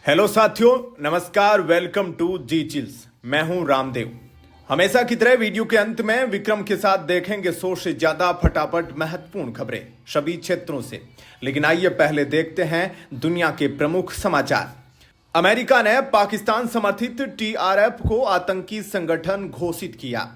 Hello साथियों, नमस्कार। Welcome to G Chills. मैं हूं रामदेव। हमेशा की तरह वीडियो के अंत में विक्रम के साथ देखेंगे 100 से ज्यादा फटाफट महत्वपूर्ण खबरें सभी क्षेत्रों से। लेकिन आइए पहले देखते हैं दुनिया के प्रमुख समाचार। अमेरिका ने पाकिस्तान समर्थित टीआरएफ को आतंकी संगठन घोषित किया।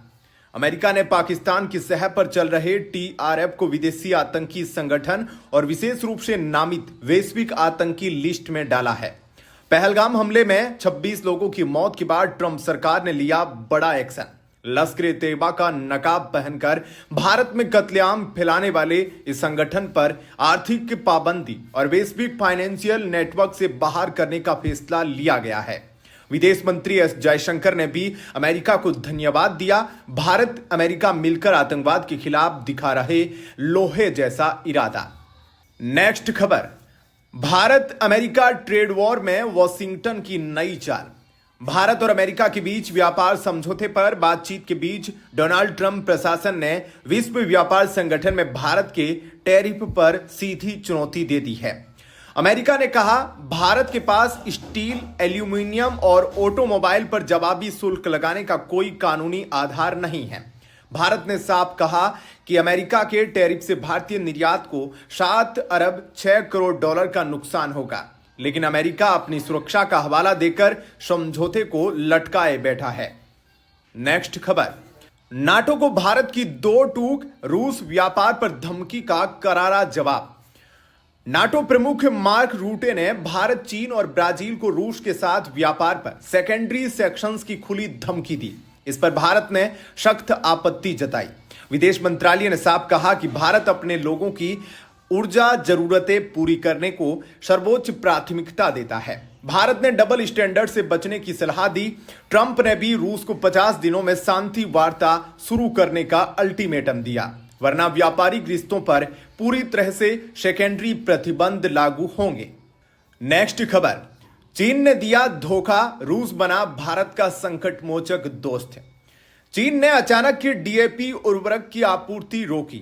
अमेरिका ने पाकिस्तान की सह पर चल रहे टीआरएफ को विदेशी आतंकी संगठन और विशेष रूप से नामित वैश्विक आतंकी लिस्ट में डाला है। पहलगाम हमले में 26 लोगों की मौत के बाद ट्रंप सरकार ने लिया बड़ा एक्शन। लश्कर-ए-तैयबा का नकाब पहनकर भारत में कत्लेआम फैलाने वाले इस संगठन पर आर्थिक पाबंदी और वैश्विक फाइनेंशियल नेटवर्क से बाहर करने का फैसला लिया गया है। विदेश मंत्री एस जयशंकर ने भी अमेरिका को धन्यवाद दिया। भारत अमेरिका मिलकर आतंकवाद के खिलाफ दिखा रहे लोहे जैसा इरादा। नेक्स्ट खबर, भारत अमेरिका ट्रेड वॉर में वॉशिंगटन की नई चाल। भारत और अमेरिका के बीच व्यापार समझौते पर बातचीत के बीच डोनाल्ड ट्रंप प्रशासन ने विश्व व्यापार संगठन में भारत के टैरिफ पर सीधी चुनौती दे दी है। अमेरिका ने कहा, भारत के पास स्टील, एल्यूमीनियम और ऑटोमोबाइल पर जवाबी शुल्क लगाने का कोई कानूनी आधार नहीं है। भारत ने साफ कहा कि अमेरिका के टैरिफ से भारतीय निर्यात को 7 अरब 6 करोड़ डॉलर का नुकसान होगा। लेकिन अमेरिका अपनी सुरक्षा का हवाला देकर समझौते को लटकाए बैठा है। नेक्स्ट खबर, नाटो को भारत की दो टूक, रूस व्यापार पर धमकी का करारा जवाब। नाटो प्रमुख मार्क रूटे ने भारत, चीन और ब्राजील को रूस के साथ व्यापार पर सेकेंडरी सेक्शंस की खुली धमकी दी। इस पर भारत ने सख्त आपत्ति जताई। विदेश मंत्रालय ने साफ कहा कि भारत अपने लोगों की ऊर्जा जरूरतें पूरी करने को सर्वोच्च प्राथमिकता देता है। भारत ने डबल स्टैंडर्ड से बचने की सलाह दी। ट्रंप ने भी रूस को 50 दिनों में शांति वार्ता शुरू करने का अल्टीमेटम दिया, वरना व्यापारिक रिश्तों पर पूरी तरह से सेकेंडरी प्रतिबंध लागू होंगे। नेक्स्ट खबर, चीन ने दिया धोखा, रूस बना भारत का संकट मोचक दोस्त। चीन ने अचानक की डीएपी उर्वरक की आपूर्ति रोकी।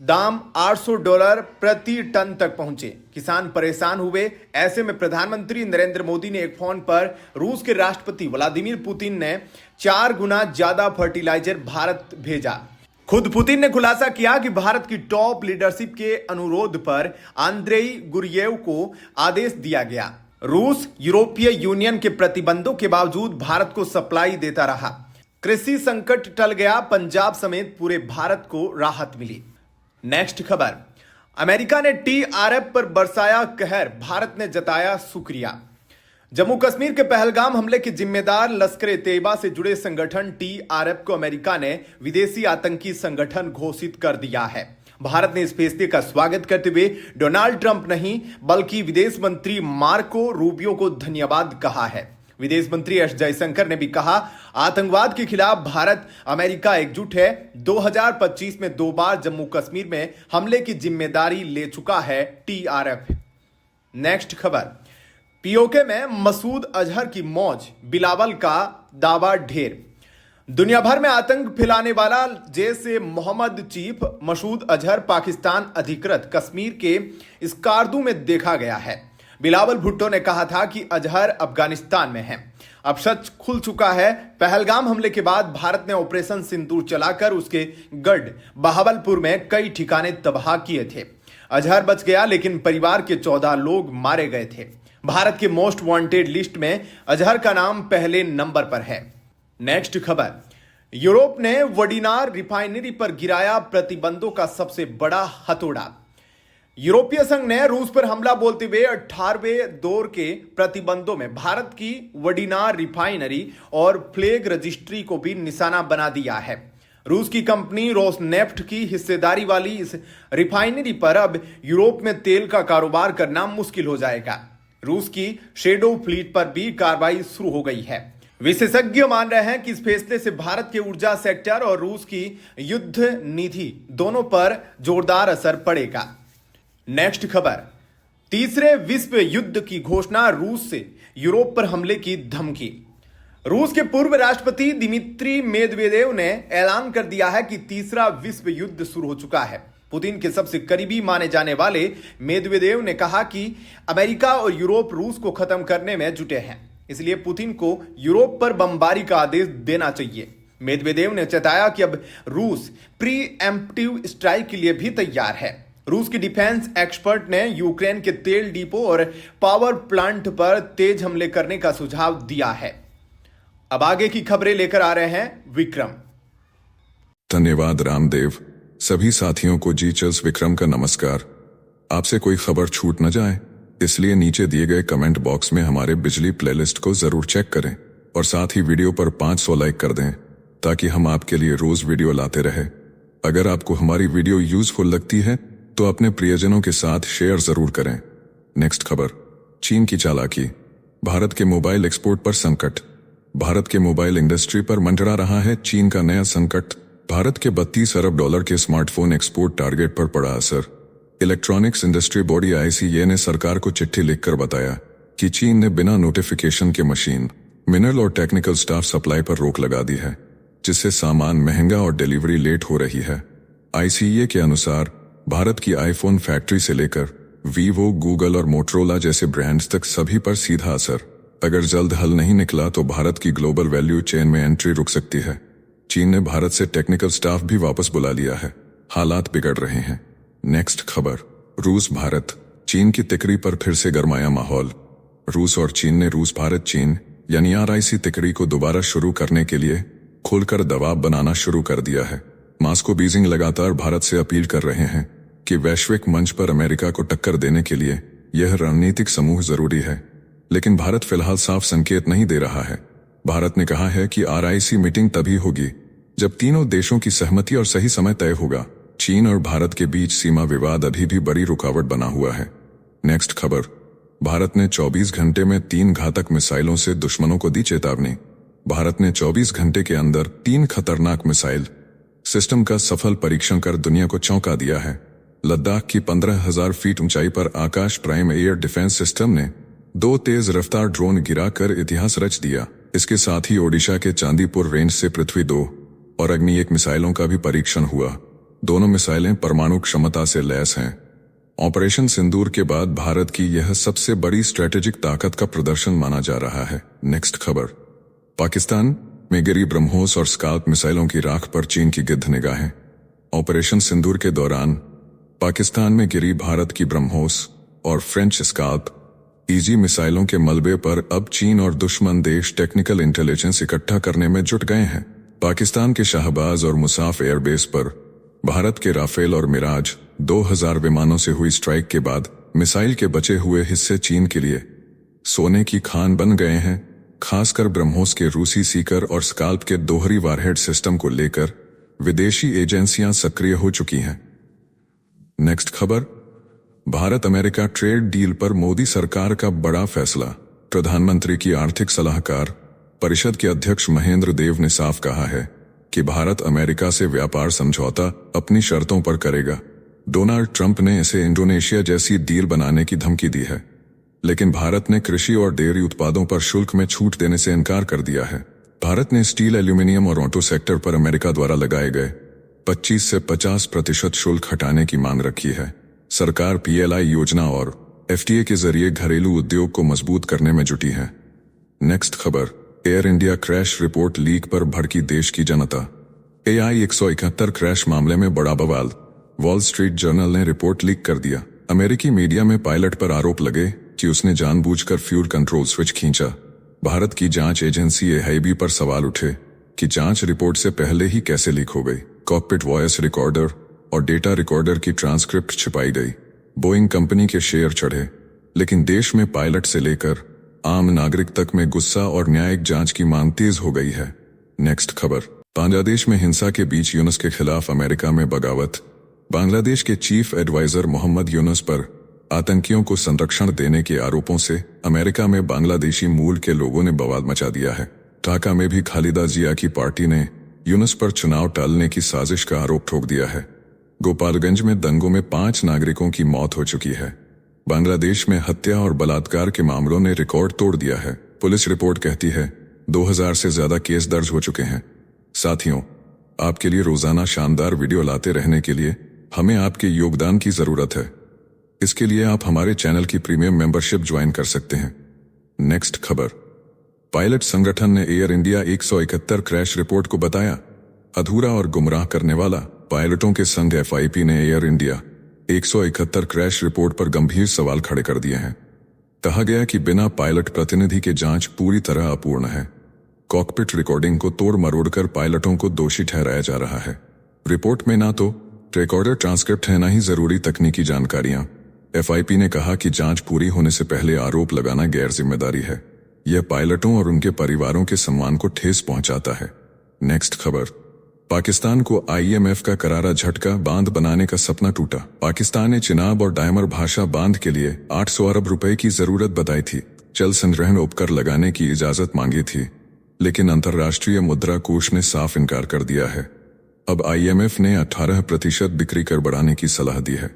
दाम $800 प्रति टन तक पहुंचे। किसान परेशान हुए। ऐसे में प्रधानमंत्री नरेंद्र मोदी ने एक फोन पर रूस के राष्ट्रपति व्लादिमीर पुतिन ने 4 गुना ज्यादा फर्टिलाइजर भारत भेजा। खुद पुतिन ने खुलासा किया कि भारत की टॉप लीडरशिप के अनुरोध पर आंद्रेई गुरियेव को आदेश दिया गया। रूस यूरोपीय यूनियन के प्रतिबंधों के बावजूद भारत को सप्लाई देता रहा। कृषि संकट टल गया। पंजाब समेत पूरे भारत को राहत मिली। नेक्स्ट खबर, अमेरिका ने टीआरएफ पर बरसाया कहर, भारत ने जताया शुक्रिया। जम्मू कश्मीर के पहलगाम हमले के जिम्मेदार लश्कर-ए-तैयबा से जुड़े संगठन टीआरएफ को अमेरिका ने विदेशी आतंकी संगठन घोषित कर दिया है। भारत ने इस फैसले का स्वागत करते हुए डोनाल्ड ट्रंप नहीं बल्कि विदेश मंत्री मार्को रूबियो को धन्यवाद कहा है। विदेश मंत्री एस जयशंकर ने भी कहा, आतंकवाद के खिलाफ भारत अमेरिका एकजुट है। 2025 में 2 बार जम्मू कश्मीर में हमले की जिम्मेदारी ले चुका है टीआरएफ। नेक्स्ट खबर, पीओके में मसूद अजहर की मौज, बिलावल का दावा ढेर। दुनिया भर में आतंक फैलाने वाला जैसे मोहम्मद चीफ मसूद अजहर पाकिस्तान अधिकृत कश्मीर के स्कार्दू में देखा गया है। बिलावल भुट्टो ने कहा था कि अजहर अफगानिस्तान में है। अब सच खुल चुका है। पहलगाम हमले के बाद भारत ने ऑपरेशन सिंदूर चलाकर उसके गढ़ बहावलपुर में कई ठिकाने तबाह किए थे। अजहर बच गया, लेकिन परिवार के 14 लोग मारे गए थे। भारत के मोस्ट वांटेड लिस्ट में अजहर का नाम पहले नंबर पर है। नेक्स्ट खबर, यूरोप ने वडीनार रिफाइनरी पर गिराया प्रतिबंधों का सबसे बड़ा हथौड़ा। यूरोपीय संघ ने रूस पर हमला बोलते हुए 18वें दौर के प्रतिबंधों में भारत की वडीनार रिफाइनरी और फ्लैग रजिस्ट्री को भी निशाना बना दिया है। रूस की कंपनी रोसनेफ्ट की हिस्सेदारी वाली इस रिफाइनरी पर अब यूरोप में तेल का कारोबार करना मुश्किल हो जाएगा। रूस की शेडो फ्लीट पर भी कार्रवाई शुरू हो गई है। विशेषज्ञ मान रहे हैं कि इस फैसले से भारत के ऊर्जा सेक्टर और रूस की युद्ध नीति दोनों पर जोरदार असर पड़ेगा। नेक्स्ट खबर, तीसरे विश्व युद्ध की घोषणा, रूस से यूरोप पर हमले की धमकी। रूस के पूर्व राष्ट्रपति दिमित्री मेदवेदेव ने ऐलान कर दिया है कि तीसरा विश्व युद्ध शुरू हो चुका है। पुतिन के सबसे करीबी माने जाने वाले मेदवेदेव ने कहा कि अमेरिका और यूरोप रूस को खत्म करने में जुटे हैं, इसलिए पुतिन को यूरोप पर बमबारी का आदेश देना चाहिए। मेदवेदेव ने चेताया कि अब रूस प्री एम्प्टिव स्ट्राइक के लिए भी तैयार है। रूस की डिफेंस एक्सपर्ट ने यूक्रेन के तेल डिपो और पावर प्लांट पर तेज हमले करने का सुझाव दिया है। अब आगे की खबरें लेकर आ रहे हैं विक्रम। धन्यवाद रामदेव। सभी साथियों को जीचल्स विक्रम का नमस्कार। आपसे कोई खबर छूट न जाए, इसलिए नीचे दिए गए कमेंट बॉक्स में हमारे बिजली प्लेलिस्ट को जरूर चेक करें और साथ ही वीडियो पर 500 लाइक कर दें ताकि हम आपके लिए रोज वीडियो लाते रहे। अगर आपको हमारी वीडियो यूजफुल लगती है तो अपने प्रियजनों के साथ शेयर जरूर करें। नेक्स्ट खबर, चीन की चालाकी, भारत के मोबाइल एक्सपोर्ट पर संकट। भारत के मोबाइल इंडस्ट्री पर मंडरा रहा है चीन का नया संकट। भारत के $32 अरब के स्मार्टफोन एक्सपोर्ट टारगेट पर पड़ा असर। इलेक्ट्रॉनिक्स इंडस्ट्री बॉडी ICA ने सरकार को चिट्ठी लिखकर बताया कि चीन ने बिना नोटिफिकेशन के मशीन, मिनरल और टेक्निकल स्टाफ सप्लाई पर रोक लगा दी है, जिससे सामान महंगा और डिलीवरी लेट हो रही है। ICA के अनुसार भारत की आईफोन फैक्ट्री से लेकर वीवो, गूगल और मोटरोला जैसे ब्रांड्स तक सभी पर सीधा असर। अगर जल्द हल नहीं निकला तो भारत की ग्लोबल वैल्यू चेन में एंट्री रुक सकती है। चीन ने भारत से टेक्निकल स्टाफ भी वापस बुला लिया है। हालात बिगड़ रहे हैं। नेक्स्ट खबर, रूस भारत, चीन की तिकड़ी पर फिर से गरमाया माहौल। रूस और चीन ने रूस भारत चीन यानी RIC तिकड़ी को दोबारा शुरू करने के लिए खुलकर दबाव बनाना शुरू कर दिया है। मॉस्को, बीजिंग लगातार भारत से अपील कर रहे हैं कि वैश्विक मंच पर अमेरिका को टक्कर देने के लिए यह रणनीतिक समूह जरूरी है, लेकिन भारत फिलहाल साफ संकेत नहीं दे रहा है। भारत ने कहा है कि RIC मीटिंग तभी होगी जब तीनों देशों की सहमति और सही समय तय होगा। चीन और भारत के बीच सीमा विवाद अभी भी बड़ी रुकावट बना हुआ है। नेक्स्ट खबर, भारत ने 24 घंटे में 3 घातक मिसाइलों से दुश्मनों को दी चेतावनी। भारत ने 24 घंटे के अंदर 3 खतरनाक मिसाइल सिस्टम का सफल परीक्षण कर दुनिया को चौंका दिया है। लद्दाख की 15,000 फीट ऊंचाई पर आकाश प्राइम एयर डिफेंस सिस्टम ने 2 तेज रफ्तार ड्रोन गिराकर इतिहास रच दिया। इसके साथ ही ओडिशा के चांदीपुर रेंज से पृथ्वी 2 और अग्नि 1 मिसाइलों का भी परीक्षण हुआ। दोनों मिसाइलें परमाणु क्षमता से लैस हैं। ऑपरेशन सिंदूर के बाद भारत की यह सबसे बड़ी स्ट्रेटेजिक ताकत का प्रदर्शन माना जा रहा है। नेक्स्ट खबर, पाकिस्तान में गिरी ब्रह्मोस और स्काल्प मिसाइलों की राख पर चीन की गिद्ध निगाहें। ऑपरेशन सिंदूर के दौरान पाकिस्तान में गिरी भारत की ब्रह्मोस और फ्रेंच स्काल्प ईजी मिसाइलों के मलबे पर अब चीन और दुश्मन देश टेक्निकल इंटेलिजेंस इकट्ठा करने में जुट गए हैं। पाकिस्तान के शाहबाज और मुसाफ एयरबेस पर भारत के राफेल और मिराज 2000 विमानों से हुई स्ट्राइक के बाद मिसाइल के बचे हुए हिस्से चीन के लिए सोने की खान बन गए हैं। खासकर ब्रह्मोस के रूसी सीकर और स्काल्प के दोहरी वारहेड सिस्टम को लेकर विदेशी एजेंसियां सक्रिय हो चुकी हैं। नेक्स्ट खबर, भारत अमेरिका ट्रेड डील पर मोदी सरकार का बड़ा फैसला। प्रधानमंत्री की आर्थिक सलाहकार परिषद के अध्यक्ष महेंद्र देव ने साफ कहा है कि भारत अमेरिका से व्यापार समझौता अपनी शर्तों पर करेगा। डोनाल्ड ट्रंप ने इसे इंडोनेशिया जैसी डील बनाने की धमकी दी है, लेकिन भारत ने कृषि और डेयरी उत्पादों पर शुल्क में छूट देने से इनकार कर दिया है। भारत ने स्टील, एल्यूमिनियम और ऑटो सेक्टर पर अमेरिका द्वारा लगाए गए 25 से 50% शुल्क हटाने की मांग रखी है। सरकार PLI योजना और FTA के जरिए घरेलू उद्योग को मजबूत करने में जुटी है। नेक्स्ट खबर, air India crash report leak पर भड़की देश की जनता। AI 171 क्रैश मामले में बड़ा बवाल। वॉल स्ट्रीट जर्नल ने रिपोर्ट लीक कर दिया। अमेरिकी मीडिया में पायलट पर आरोप लगे कि उसने जानबूझकर फ्यूल कंट्रोल स्विच खींचा। भारत की जांच एजेंसी AIB पर सवाल उठे कि जांच रिपोर्ट से पहले ही कैसे लीक हो गई। कॉकपिट वॉइस रिकॉर्डर और डेटा रिकॉर्डर की ट्रांसक्रिप्ट छिपाई गई। बोइंग कंपनी के शेयर चढ़े, लेकिन देश में पायलट से लेकर आम नागरिक तक में गुस्सा और न्यायिक जांच की मांग तेज हो गई है। नेक्स्ट खबर, बांग्लादेश में हिंसा के बीच यूनुस के खिलाफ अमेरिका में बगावत। बांग्लादेश के चीफ एडवाइजर मोहम्मद यूनुस पर आतंकियों को संरक्षण देने के आरोपों से अमेरिका में बांग्लादेशी मूल के लोगों ने बवाल मचा दिया है। ढाका में भी खालिदा जिया की पार्टी ने यूनुस पर चुनाव टालने की साजिश का आरोप ठोक दिया है। गोपालगंज में दंगों में 5 नागरिकों की मौत हो चुकी है। बांग्लादेश में हत्या और बलात्कार के मामलों ने रिकॉर्ड तोड़ दिया है। पुलिस रिपोर्ट कहती है 2000 से ज्यादा केस दर्ज हो चुके हैं। साथियों, आपके लिए रोजाना शानदार वीडियो लाते रहने के लिए हमें आपके योगदान की जरूरत है। इसके लिए आप हमारे चैनल की प्रीमियम मेंबरशिप ज्वाइन कर सकते हैं। नेक्स्ट खबर। पायलट संगठन ने एयर इंडिया 171 क्रैश रिपोर्ट को बताया अधूरा और गुमराह करने वाला। पायलटों के संघ FIP ने एयर इंडिया 171 क्रैश रिपोर्ट पर गंभीर सवाल खड़े कर दिए हैं। कहा गया कि बिना पायलट प्रतिनिधि के जांच पूरी तरह अपूर्ण है। कॉकपिट रिकॉर्डिंग को तोड़ मरोड़कर पायलटों को दोषी ठहराया जा रहा है। रिपोर्ट में ना तो रिकॉर्डर ट्रांसक्रिप्ट है, ना ही जरूरी तकनीकी जानकारियां। FIP ने कहा कि जांच पूरी होने से पहले आरोप लगाना गैर जिम्मेदारी है। यह पायलटों और उनके परिवारों के सम्मान को ठेस पहुंचाता है। नेक्स्ट खबर। पाकिस्तान को IMF का करारा झटका, बांध बनाने का सपना टूटा। पाकिस्तान ने चिनाब और डायमर भाषा बांध के लिए 800 अरब रुपए की जरूरत बताई थी। जल संग्रहण उपकर लगाने की इजाजत मांगी थी, लेकिन अंतर्राष्ट्रीय मुद्रा कोष ने साफ इनकार कर दिया है। अब IMF ने 18% बिक्री कर बढ़ाने की सलाह दी है।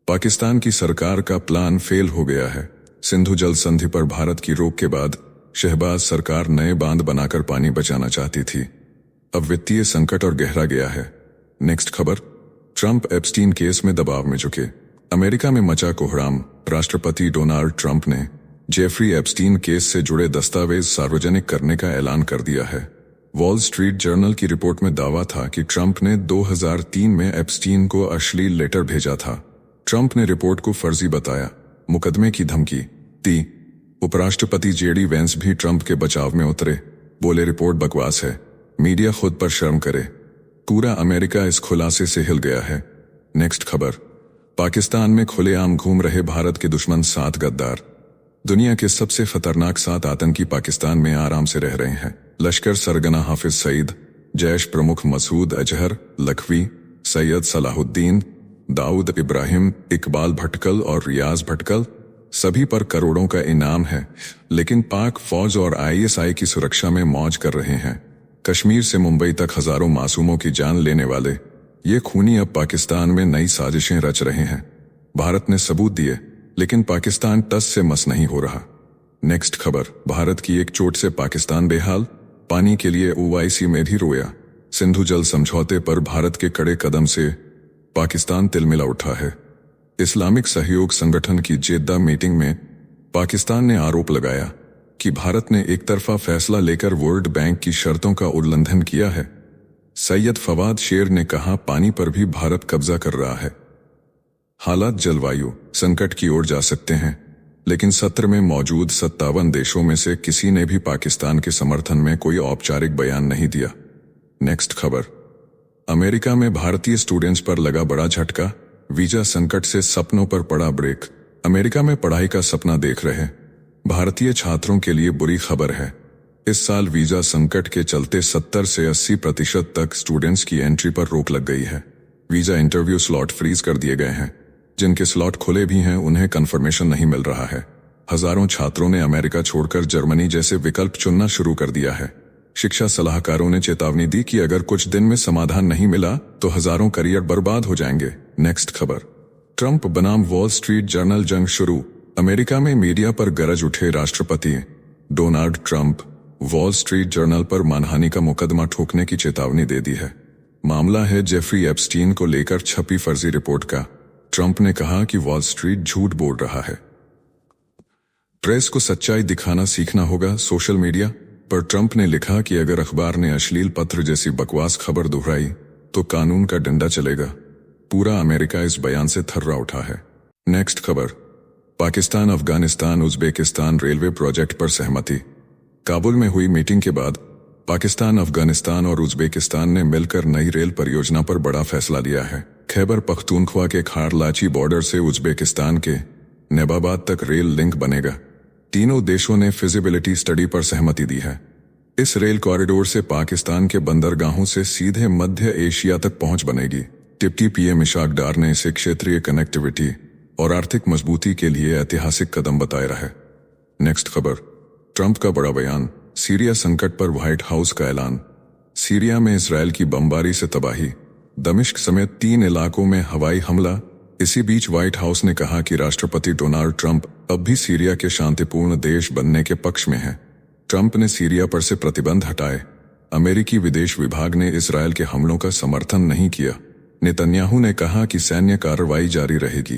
पाकिस्तान की सरकार का प्लान फेल हो गया है। सिंधु जल संधि पर भारत की रोक के बाद शहबाज सरकार नए बांध बनाकर पानी बचाना चाहती थी। अब वित्तीय संकट और गहरा गया है। नेक्स्ट खबर। ट्रंप एप्स्टीन केस में दबाव में झुके। अमेरिका में मचा कोहराम। राष्ट्रपति डोनाल्ड ट्रंप ने जेफरी एप्स्टीन केस से जुड़े दस्तावेज सार्वजनिक करने का ऐलान कर दिया है। वॉल स्ट्रीट जर्नल की रिपोर्ट में दावा था कि ट्रंप ने 2003 में एप्स्टीन को अश्लील लेटर भेजा था। ट्रंप ने रिपोर्ट को फर्जी बताया, मुकदमे की धमकी दी। उपराष्ट्रपति JD वेंस भी ट्रंप के बचाव में उतरे, बोले रिपोर्ट बकवास है, मीडिया खुद पर शर्म करे। पूरा अमेरिका इस खुलासे से हिल गया है। नेक्स्ट खबर। पाकिस्तान में खुलेआम घूम रहे भारत के दुश्मन 7 गद्दार। दुनिया के सबसे खतरनाक 7 आतंकी पाकिस्तान में आराम से रह रहे हैं। लश्कर सरगना हाफिज सईद, जैश प्रमुख मसूद अजहर, लखवी, सैयद सलाहुद्दीन, दाऊद इब्राहिम, इकबाल भटकल और रियाज भटकल, सभी पर करोड़ों का इनाम है, लेकिन पाक फौज और ISI की सुरक्षा में मौज कर रहे हैं। कश्मीर से मुंबई तक हजारों मासूमों की जान लेने वाले ये खूनी अब पाकिस्तान में नई साजिशें रच रहे हैं। भारत ने सबूत दिए, लेकिन पाकिस्तान टस से मस नहीं हो रहा। नेक्स्ट खबर। भारत की एक चोट से पाकिस्तान बेहाल, पानी के लिए OIC में भी रोया। सिंधु जल समझौते पर भारत के कड़े कदम से पाकिस्तान तिलमिला उठा है। इस्लामिक सहयोग संगठन की जेद्दा मीटिंग में पाकिस्तान ने आरोप लगाया कि भारत ने एक तरफा फैसला लेकर वर्ल्ड बैंक की शर्तों का उल्लंघन किया है। सैयद फवाद शेर ने कहा, पानी पर भी भारत कब्जा कर रहा है। हालात जलवायु संकट की ओर जा सकते हैं, लेकिन सत्र में मौजूद 57 देशों में से किसी ने भी पाकिस्तान के समर्थन में कोई औपचारिक बयान नहीं दिया। नेक्स्ट खबर। अमेरिका में भारतीय स्टूडेंट्स पर लगा बड़ा झटका। वीजा संकट से सपनों पर पड़ा ब्रेक। अमेरिका में पढ़ाई का सपना देख रहे भारतीय छात्रों के लिए बुरी खबर है। इस साल वीजा संकट के चलते 70 से 80% तक स्टूडेंट्स की एंट्री पर रोक लग गई है। वीजा इंटरव्यू स्लॉट फ्रीज कर दिए गए हैं। जिनके स्लॉट खुले भी हैं उन्हें कंफर्मेशन नहीं मिल रहा है। हजारों छात्रों ने अमेरिका छोड़कर जर्मनी जैसे विकल्प चुनना शुरू कर दिया है। शिक्षा सलाहकारों ने चेतावनी दी कि अगर कुछ दिन में समाधान नहीं मिला तो हजारों करियर बर्बाद हो जाएंगे। नेक्स्ट खबर। ट्रंप बनाम वॉल स्ट्रीट जर्नल जंग शुरू। अमेरिका में मीडिया पर गरज उठे राष्ट्रपति Donald Trump wall street journal पर मानहानि का मुकदमा ठोकने की चेतावनी दे दी है। मामला है जेफरी एप्स्टीन को लेकर छपी फर्जी रिपोर्ट का। ट्रंप ने कहा कि वॉल स्ट्रीट झूठ बोल रहा है। प्रेस को सच्चाई दिखाना सीखना होगा। सोशल मीडिया पर ट्रंप ने लिखा कि अगर अखबार ने अश्लील पत्र जैसी बकवास खबर दोहराई तो कानून का डंडा चलेगा। पूरा अमेरिका इस बयान से थर्रा उठा है। नेक्स्ट खबर। Pakistan Afghanistan Uzbekistan railway project पर सहमति। काबुल में हुई मीटिंग के बाद पाकिस्तान, अफगानिस्तान और उज्बेकिस्तान ने मिलकर नई रेल परियोजना पर बड़ा फैसला लिया है। खैबर पख्तूनख्वा के खारलाची बॉर्डर से उज्बेकिस्तान के नेबाबाद तक रेल लिंक बनेगा। तीनों देशों ने फिजिबिलिटी स्टडी पर सहमति दी है। इस रेल कॉरिडोर से पाकिस्तान के बंदरगाहों से सीधे मध्य एशिया तक पहुंच बनेगी। डिप्टी PM इशाक डार ने इसे क्षेत्रीय कनेक्टिविटी और आर्थिक मजबूती के लिए ऐतिहासिक कदम बताया है। नेक्स्ट खबर। ट्रंप का बड़ा बयान। सीरिया संकट पर व्हाइट हाउस का ऐलान। सीरिया में इजरायल की बमबारी से तबाही, दमिश्क समेत 3 इलाकों में हवाई हमला। इसी बीच व्हाइट हाउस ने कहा कि राष्ट्रपति डोनाल्ड ट्रंप अब भी सीरिया के शांतिपूर्ण देश बनने के पक्ष में है। ट्रंप ने सीरिया पर से प्रतिबंध हटाए। अमेरिकी विदेश विभाग ने इजरायल के हमलों का समर्थन नहीं किया। नेतन्याहू ने कहा कि सैन्य कार्रवाई जारी रहेगी।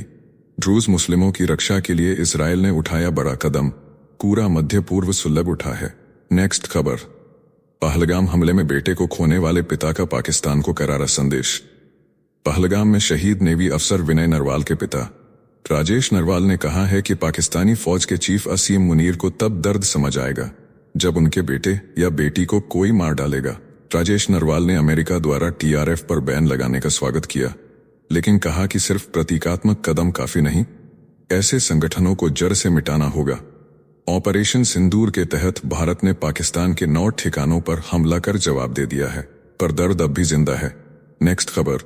ड्रूज मुस्लिमों की रक्षा के लिए इसराइल ने उठाया बड़ा कदम, पूरा मध्य पूर्व सुलग उठा है। नेक्स्ट खबर, पहलगाम हमले में बेटे को खोने वाले पिता का पाकिस्तान को करारा संदेश। पहलगाम में शहीद नेवी अफसर विनय नरवाल के पिता राजेश नरवाल ने कहा है कि पाकिस्तानी फौज के चीफ असीम मुनीर को तब दर्द समझ आएगा जब उनके बेटे या बेटी को कोई मार डालेगा। राजेश नरवाल ने अमेरिका द्वारा टीआरएफ पर बैन लगाने का स्वागत किया, लेकिन कहा कि सिर्फ प्रतीकात्मक कदम काफी नहीं, ऐसे संगठनों को जड़ से मिटाना होगा। ऑपरेशन सिंदूर के तहत भारत ने पाकिस्तान के 9 ठिकानों पर हमला कर जवाब दे दिया है, पर दर्द अब भी जिंदा है। नेक्स्ट खबर,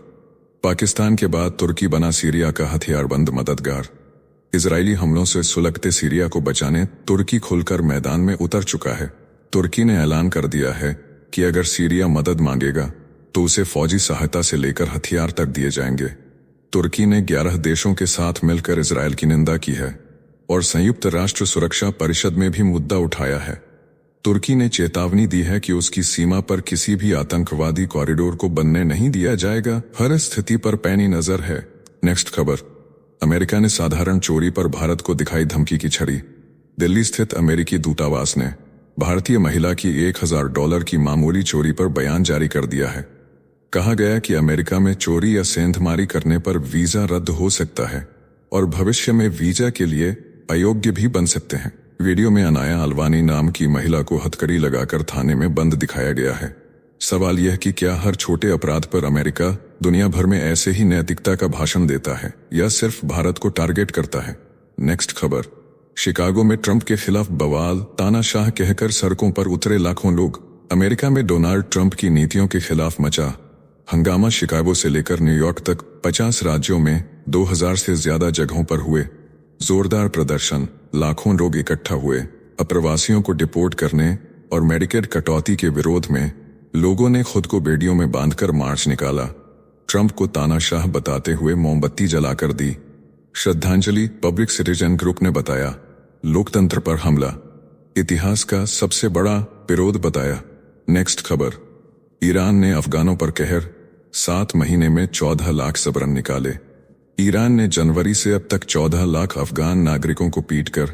पाकिस्तान के बाद तुर्की बना सीरिया का हथियारबंद मददगार। इजरायली हमलों से सुलगते सीरिया को बचाने तुर्की खुलकर मैदान में उतर चुका है। तुर्की ने ऐलान कर दिया है कि अगर सीरिया मदद मांगेगा तो उसे फौजी सहायता से लेकर हथियार तक दिए जाएंगे। तुर्की ने 11 देशों के साथ मिलकर इजरायल की निंदा की है और संयुक्त राष्ट्र सुरक्षा परिषद में भी मुद्दा उठाया है। तुर्की ने चेतावनी दी है कि उसकी सीमा पर किसी भी आतंकवादी कॉरिडोर को बनने नहीं दिया जाएगा। हर स्थिति पर पैनी नजर है। नेक्स्ट खबर, अमेरिका ने साधारण चोरी पर भारत को दिखाई धमकी की छड़ी। दिल्ली स्थित अमेरिकी दूतावास ने भारतीय महिला की $1000 की मामूली चोरी पर बयान जारी कर दिया है। कहा गया कि अमेरिका में चोरी या सेंधमारी करने पर वीजा रद्द हो सकता है और भविष्य में वीजा के लिए अयोग्य भी बन सकते हैं। वीडियो में अनाया अलवानी नाम की महिला को हथकड़ी लगाकर थाने में बंद दिखाया गया है। सवाल यह कि क्या हर छोटे अपराध पर अमेरिका दुनिया भर में ऐसे ही नैतिकता का भाषण देता है या सिर्फ भारत को टारगेट करता है। नेक्स्ट खबर, शिकागो में ट्रंप के खिलाफ बवाल, तानाशाह कहकर सड़कों पर उतरे लाखों लोग। अमेरिका में डोनाल्ड ट्रंप की नीतियों के खिलाफ मचा हंगामा। शिकागो से लेकर न्यूयॉर्क तक 50 राज्यों में 2000 से ज्यादा जगहों पर हुए जोरदार प्रदर्शन। लाखों लोग इकट्ठा हुए अप्रवासियों को डिपोर्ट करने और मेडिकेड कटौती के विरोध में। लोगों ने खुद को बेड़ियों में बांधकर मार्च निकाला। ट्रंप को तानाशाह बताते हुए मोमबत्ती जलाकर दी श्रद्धांजलि। पब्लिक सिटीजन ग्रुप ने बताया लोकतंत्र पर हमला, इतिहास का सबसे बड़ा विरोध बताया। नेक्स्ट खबर, ईरान ने अफगानों पर कहर, 7 महीने में 14 लाख जबरन निकाले। ईरान ने जनवरी से अब तक 14 लाख अफगान नागरिकों को पीटकर,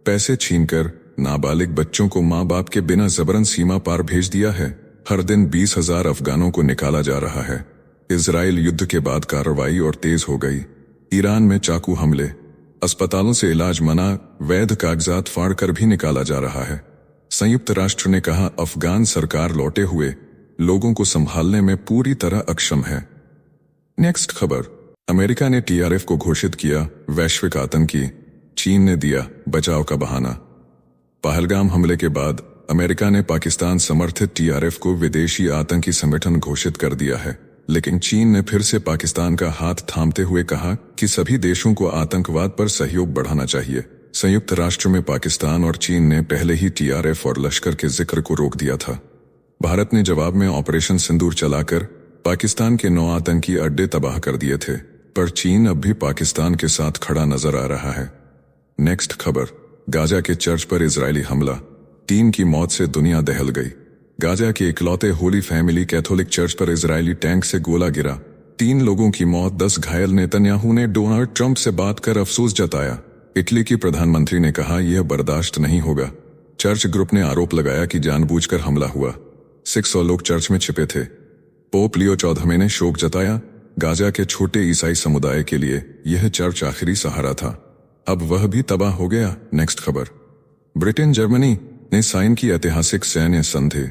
पैसे छीनकर, नाबालिग बच्चों को मां बाप के बिना जबरन सीमा पार भेज दिया है। हर दिन 20,000 अफगानों को निकाला जा रहा है। इजराइल युद्ध के बाद कार्रवाई और तेज हो गई। ईरान में चाकू हमले, अस्पतालों से इलाज मना, वैध कागजात फाड़कर भी निकाला जा रहा है। संयुक्त राष्ट्र ने कहा अफगान सरकार लौटे हुए लोगों को संभालने में पूरी तरह अक्षम है। नेक्स्ट खबर, अमेरिका ने टीआरएफ को घोषित किया वैश्विक आतंकी, चीन ने दिया बचाव का बहाना। पहलगाम हमले के बाद अमेरिका ने पाकिस्तान समर्थित टीआरएफ को विदेशी आतंकी संगठन घोषित कर दिया है, लेकिन चीन ने फिर से पाकिस्तान का हाथ थामते हुए कहा कि सभी देशों को आतंकवाद पर सहयोग बढ़ाना चाहिए। संयुक्त राष्ट्र में पाकिस्तान और चीन ने पहले ही टीआरएफ और लश्कर के जिक्र को रोक दिया था। भारत ने जवाब में ऑपरेशन सिंदूर चलाकर पाकिस्तान के 9 आतंकी अड्डे तबाह कर दिए थे, पर चीन अब भी पाकिस्तान के साथ खड़ा नजर आ रहा है। नेक्स्ट खबर, गाजा के चर्च पर इजरायली हमला, 3 की मौत से दुनिया दहल गई। गाजा के इकलौते होली फैमिली कैथोलिक चर्च पर इजरायली टैंक से गोला गिरा, 3 लोगों की मौत, 10 घायल। नेतन्याहू ने डोनाल्ड ट्रंप से बात कर अफसोस जताया। इटली की प्रधानमंत्री ने कहा यह बर्दाश्त नहीं होगा। चर्च ग्रुप ने आरोप लगाया कि जानबूझकर हमला हुआ। 600 लोग चर्च में छिपे थे। पोप लियो 14वें ने शोक जताया। गाजा के छोटे ईसाई समुदाय के लिए यह चर्च आखिरी सहारा था, अब वह भी तबाह हो गया। नेक्स्ट खबर, ब्रिटेन जर्मनी ने साइन की ऐतिहासिक सैन्य संधि।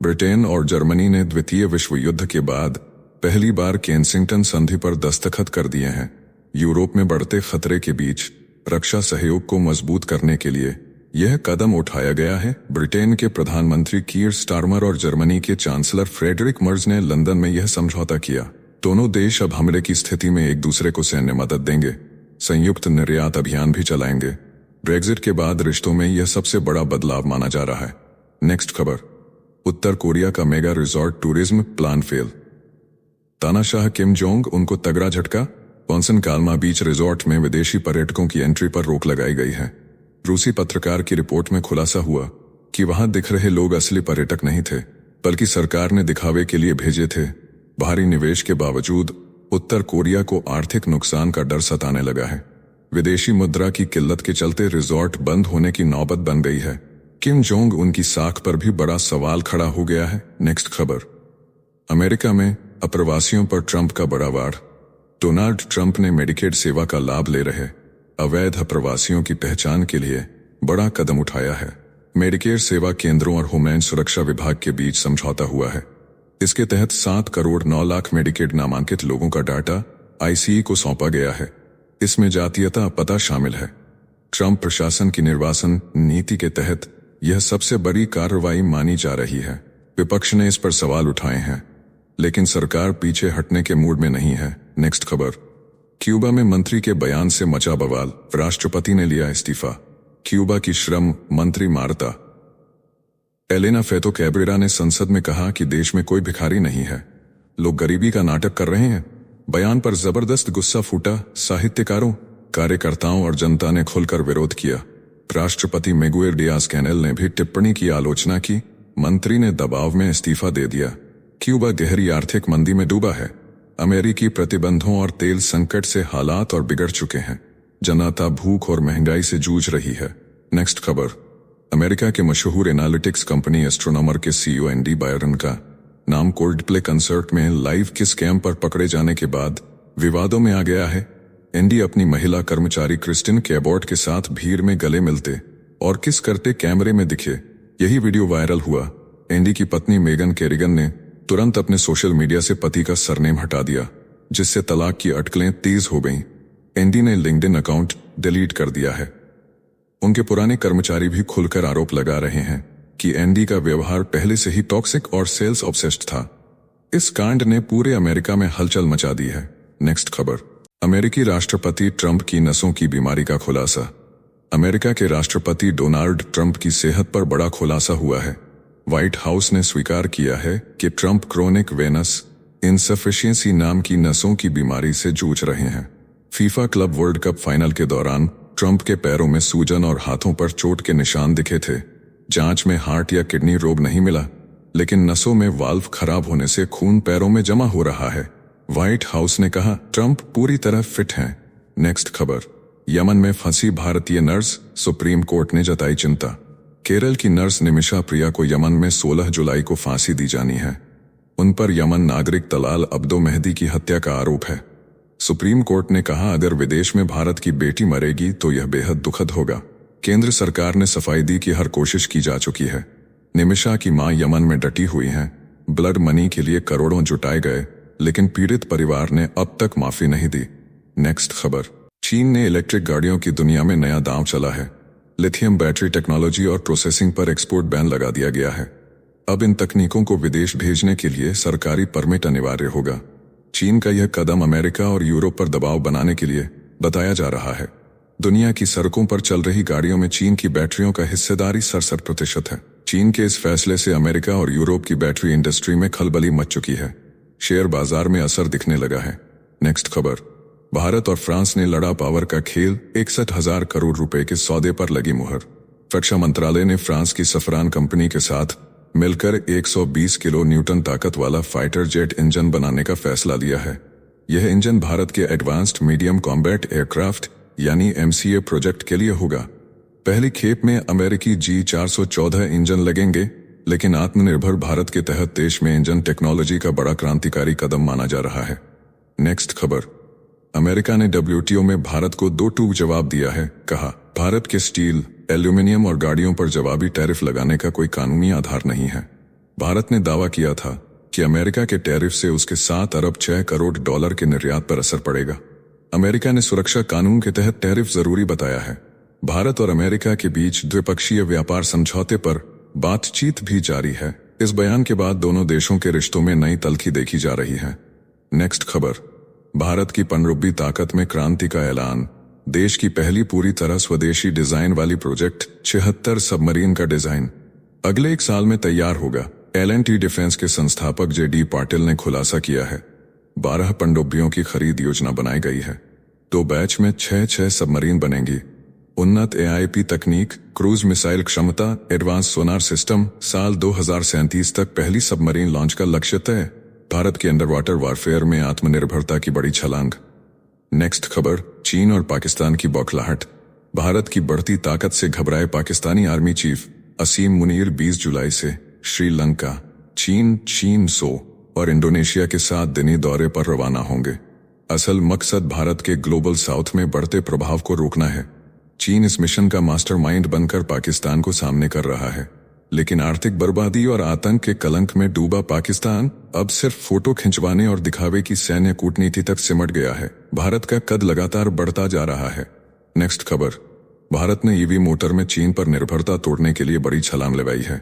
ब्रिटेन और जर्मनी ने द्वितीय विश्व युद्ध के बाद पहली बार केंसिंगटन संधि पर दस्तखत कर दिए हैं। यूरोप में बढ़ते खतरे के बीच रक्षा सहयोग को मजबूत करने के लिए यह कदम उठाया गया है। ब्रिटेन के प्रधानमंत्री कीर स्टारमर और जर्मनी के चांसलर फ्रेडरिक मर्ज ने लंदन में यह समझौता किया। दोनों देश अब हमले की स्थिति में एक दूसरे को सैन्य मदद देंगे, संयुक्त निर्यात अभियान भी चलाएंगे। ब्रेग्जिट के बाद रिश्तों में यह सबसे बड़ा बदलाव माना जा रहा है। नेक्स्ट खबर, उत्तर कोरिया का mega resort tourism plan fail. तानाशाह किम जोंग उनको तगड़ा झटका। कॉन्सन कालमा बीच रिजॉर्ट में विदेशी पर्यटकों की एंट्री पर रोक लगाई गई है। रूसी पत्रकार की रिपोर्ट में खुलासा हुआ कि वहां दिख रहे लोग असली पर्यटक नहीं थे, बल्कि सरकार ने दिखावे के लिए भेजे थे। भारी निवेश के बावजूद उत्तर कोरिया को आर्थिक नुकसान का डर सताने लगा है। विदेशी मुद्रा की किल्लत के चलते रिजॉर्ट बंद होने की नौबत बन गई है। किम जोंग उनकी साख पर भी बड़ा सवाल खड़ा हो गया है। नेक्स्ट खबर। अमेरिका में अप्रवासियों पर ट्रंप का बड़ा वार। डोनाल्ड ट्रंप ने मेडिकेड सेवा का लाभ ले रहे अवैध अप्रवासियों की पहचान के लिए बड़ा कदम उठाया है। मेडिकेड सेवा केंद्रों और होमलैंड सुरक्षा विभाग के बीच समझौता हुआ है। इसके तहत 7 करोड़ 9 लाख मेडिकेड नामांकित लोगों का डाटा आईसीई को सौंपा गया है। इसमें जातीयता पता शामिल है। ट्रंप प्रशासन की निर्वासन नीति के तहत यह सबसे बड़ी कार्रवाई मानी जा रही है। विपक्ष ने इस पर सवाल उठाए हैं, लेकिन सरकार पीछे हटने के मूड में नहीं है। नेक्स्ट खबर। क्यूबा में मंत्री के बयान से मचा बवाल, राष्ट्रपति ने लिया इस्तीफा। क्यूबा की श्रम मंत्री मार्ता एलेना फेतो कैब्रेरा ने संसद में कहा कि देश में कोई भिखारी नहीं है, लोग गरीबी का नाटक कर रहे हैं। बयान पर जबरदस्त गुस्सा फूटा। साहित्यकारों, कार्यकर्ताओं और जनता ने खुलकर विरोध किया। राष्ट्रपति मिगुएल डियाज-कैनेल ने भी टिप्पणी की आलोचना की। मंत्री ने दबाव में इस्तीफा दे दिया। क्यूबा गहरी आर्थिक मंदी में डूबा है। अमेरिकी प्रतिबंधों और तेल संकट से हालात और बिगड़ चुके हैं। जनता भूख और महंगाई से जूझ रही है। नेक्स्ट खबर। अमेरिका के मशहूर एनालिटिक्स कंपनी एस्ट्रोनॉमर के सीईओ एंडी बायरन का नाम कोल्डप्ले कंसर्ट में लाइव किस कैम पर पकड़े जाने के बाद विवादों में आ गया है। एंडी अपनी महिला कर्मचारी क्रिस्टिन कैबॉट के साथ भीड़ में गले मिलते और किस करते कैमरे में दिखे। यही वीडियो वायरल हुआ। एंडी की पत्नी मेगन कैरिगन ने तुरंत अपने सोशल मीडिया से पति का सरनेम हटा दिया, जिससे तलाक की अटकलें तेज हो गईं। एंडी ने लिंक्डइन अकाउंट डिलीट कर दिया है। उनके पुराने कर्मचारी भी खुलकर आरोप लगा रहे हैं कि एंडी का व्यवहार पहले से ही टॉक्सिक और सेल्स ऑब्सेस्ड था। इस कांड ने पूरे अमेरिका में हलचल मचा दी है। नेक्स्ट खबर। अमेरिकी राष्ट्रपति ट्रंप की नसों की बीमारी का खुलासा। अमेरिका के राष्ट्रपति डोनाल्ड ट्रंप की सेहत पर बड़ा खुलासा हुआ है। व्हाइट हाउस ने स्वीकार किया है कि ट्रंप क्रोनिक वेनस इनसफिशिएंसी नाम की नसों की बीमारी से जूझ रहे हैं। FIFA club world cup final के दौरान ट्रंप के पैरों में सूजन और हाथों पर चोट के निशान दिखे थे। जांच में हार्ट या किडनी रोग नहीं मिला, लेकिन नसों में वाल्व खराब होने से खून पैरों में जमा हो रहा है। व्हाइट हाउस ने कहा ट्रंप पूरी तरह फिट हैं। नेक्स्ट खबर। यमन में फंसी भारतीय नर्स, सुप्रीम कोर्ट ने जताई चिंता। केरल की नर्स निमिषा प्रिया को यमन में 16 जुलाई को फांसी दी जानी है। उन पर यमन नागरिक तलाल अब्दो मेहदी की हत्या का आरोप है। सुप्रीम कोर्ट ने कहा अगर विदेश में भारत की बेटी मरेगी तो यह बेहद दुखद होगा। केंद्र सरकार ने सफाई दी कि हर कोशिश की जा चुकी है। निमिषा की मां यमन में डटी हुई हैं। ब्लड मनी के लिए करोड़ों जुटाए गए, लेकिन पीड़ित परिवार ने अब तक माफी नहीं दी। नेक्स्ट खबर। चीन ने इलेक्ट्रिक गाड़ियों की दुनिया में नया दांव चला है। लिथियम बैटरी टेक्नोलॉजी और प्रोसेसिंग पर एक्सपोर्ट बैन लगा दिया गया है। अब इन तकनीकों को विदेश भेजने के लिए सरकारी परमिट अनिवार्य होगा। चीन का यह कदम अमेरिका और यूरोप पर दबाव बनाने के लिए बताया जा रहा है। दुनिया की सड़कों पर चल रही गाड़ियों में चीन की बैटरियों का हिस्सेदारी 67% है। चीन के इस फैसले से अमेरिका और यूरोप की बैटरी इंडस्ट्री में खलबली मच चुकी है। शेयर बाजार में असर दिखने लगा है। नेक्स्ट खबर। भारत और फ्रांस ने लड़ा पावर का खेल, 61,000 करोड़ रुपए के सौदे पर लगी मुहर। रक्षा मंत्रालय ने फ्रांस की सफरान कंपनी के साथ मिलकर 120 किलो न्यूटन ताकत वाला फाइटर जेट इंजन बनाने का फैसला लिया है। यह इंजन भारत के एडवांस्ड मीडियम कॉम्बैट एयरक्राफ्ट यानी MCA प्रोजेक्ट के लिए होगा। पहली खेप में अमेरिकी G414 इंजन लगेंगे, लेकिन आत्मनिर्भर भारत के तहत देश में इंजन टेक्नोलॉजी का बड़ा क्रांतिकारी कदम माना जा रहा है। नेक्स्ट खबर। अमेरिका ने WTO में भारत को 2 टूक जवाब दिया है। कहा भारत के स्टील, एल्यूमिनियम और गाड़ियों पर जवाबी टैरिफ लगाने का कोई कानूनी आधार नहीं है। भारत ने दावा किया था कि अमेरिका के टैरिफ से उसके 7 अरब 6 करोड़ डॉलर के निर्यात पर असर पड़ेगा। अमेरिका ने सुरक्षा कानून के तहत टैरिफ जरूरी बताया है। भारत और अमेरिका के बीच द्विपक्षीय व्यापार समझौते पर बातचीत भी जारी है। इस बयान के बाद दोनों देशों के रिश्तों में नई तल्खी देखी जा रही है। नेक्स्ट खबर। भारत की पनडुब्बी ताकत में क्रांति का ऐलान। देश की पहली पूरी तरह स्वदेशी डिजाइन वाली प्रोजेक्ट 76 सबमरीन का डिजाइन अगले 1 साल में तैयार होगा। L&T डिफेंस के संस्थापक JD पाटिल ने खुलासा किया है। 12 पनडुब्बियों की खरीद योजना बनाई गई है। 2 बैच में 6 सबमरीन बनेंगी। उन्नत AIP तकनीक, क्रूज मिसाइल क्षमता, एडवांस सोनार सिस्टम, साल 2037 तक पहली सबमरीन लॉन्च का लक्ष्य तय। भारत के अंडर वाटर वारफेयर में आत्मनिर्भरता की बड़ी छलांग। नेक्स्ट खबर, चीन और पाकिस्तान की बौखलाहट। भारत की बढ़ती ताकत से घबराए पाकिस्तानी आर्मी चीफ असीम मुनीर 20 जुलाई से श्रीलंका, चीन सो और इंडोनेशिया के 7 दिनी दौरे पर रवाना होंगे। असल मकसद भारत के ग्लोबल साउथ में बढ़ते प्रभाव को रोकना है। चीन इस मिशन का मास्टरमाइंड बनकर पाकिस्तान को सामने कर रहा है, लेकिन आर्थिक बर्बादी और आतंक के कलंक में डूबा पाकिस्तान अब सिर्फ फोटो खिंचवाने और दिखावे की सैन्य कूटनीति तक सिमट गया है। भारत का कद लगातार बढ़ता जा रहा है। नेक्स्ट खबर, भारत ने ईवी मोटर में चीन पर निर्भरता तोड़ने के लिए बड़ी छलांग लगाई है।